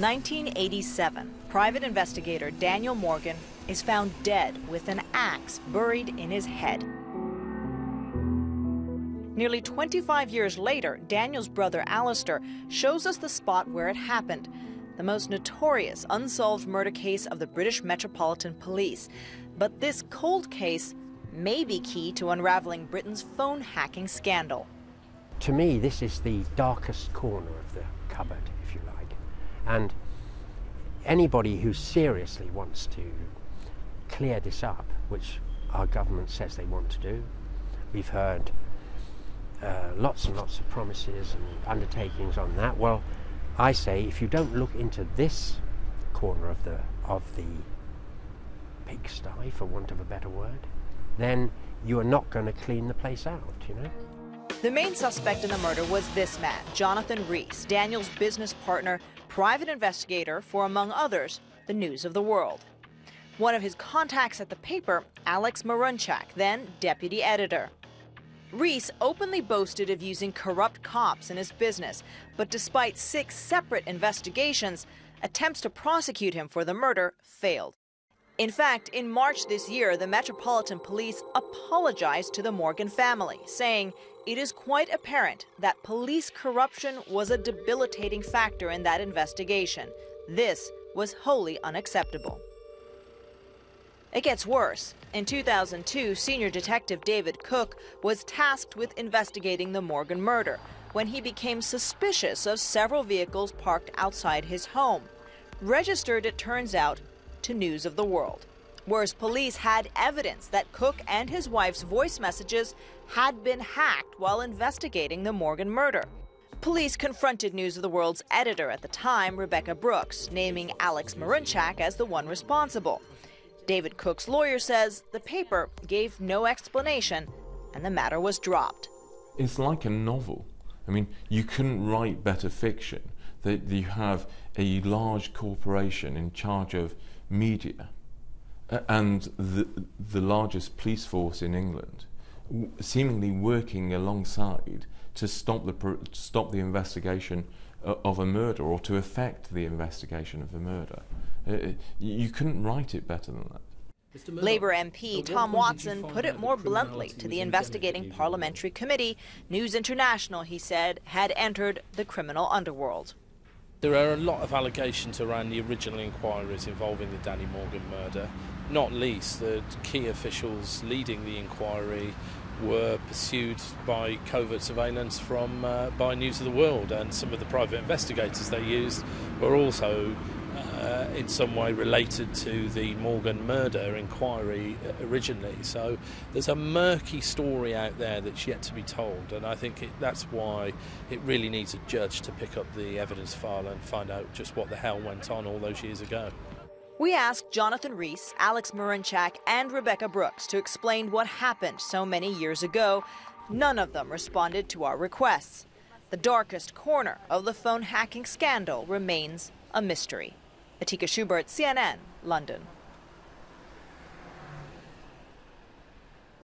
1987, private investigator Daniel Morgan is found dead with an axe buried in his head. Nearly 25 years later, Daniel's brother Alistair shows us the spot where it happened, the most notorious unsolved murder case of the British Metropolitan Police. But this cold case may be key to unraveling Britain's phone hacking scandal. To me, this is the darkest corner of the cupboard, if you like. And anybody who seriously wants to clear this up, which our government says they want to do, we've heard lots and lots of promises and undertakings on that. Well, I say if you don't look into this corner of the pigsty, for want of a better word, then you are not going to clean the place out, you know. The main suspect in the murder was this man, Jonathan Rees, Daniel's business partner, private investigator for, among others, the News of the World. One of his contacts at the paper, Alex Marunchak, then deputy editor. Rees openly boasted of using corrupt cops in his business, but despite 6 separate investigations, attempts to prosecute him for the murder failed. In fact, in March this year, the Metropolitan Police apologized to the Morgan family, saying it is quite apparent that police corruption was a debilitating factor in that investigation. This was wholly unacceptable. It gets worse. In 2002, senior detective David Cook was tasked with investigating the Morgan murder when he became suspicious of several vehicles parked outside his home, registered, it turns out, to News of the World. Whereas police had evidence that Cook and his wife's voice messages had been hacked while investigating the Morgan murder. Police confronted News of the World's editor at the time, Rebecca Brooks, naming Alex Marunchak as the one responsible. David Cook's lawyer says the paper gave no explanation and the matter was dropped. It's like a novel. I mean, you couldn't write better fiction. That you have a large corporation in charge of media and the largest police force in England seemingly working alongside to stop the investigation of a murder or to affect the investigation of a murder. You couldn't write it better than that. Labour MP Tom Watson put it more bluntly to the investigating parliamentary committee. News International, he said, had entered the criminal underworld. There are a lot of allegations around the original inquiries involving the Danny Morgan murder, not least that key officials leading the inquiry were pursued by covert surveillance by News of the World, and some of the private investigators they used were also in some way related to the Morgan murder inquiry originally. So there's a murky story out there that's yet to be told, and I think that's why it really needs a judge to pick up the evidence file and find out just what the hell went on all those years ago. We asked Jonathan Rees, Alex Marunchak and Rebecca Brooks to explain what happened so many years ago. None of them responded to our requests. The darkest corner of the phone hacking scandal remains a mystery. Atika Shubert, CNN, London.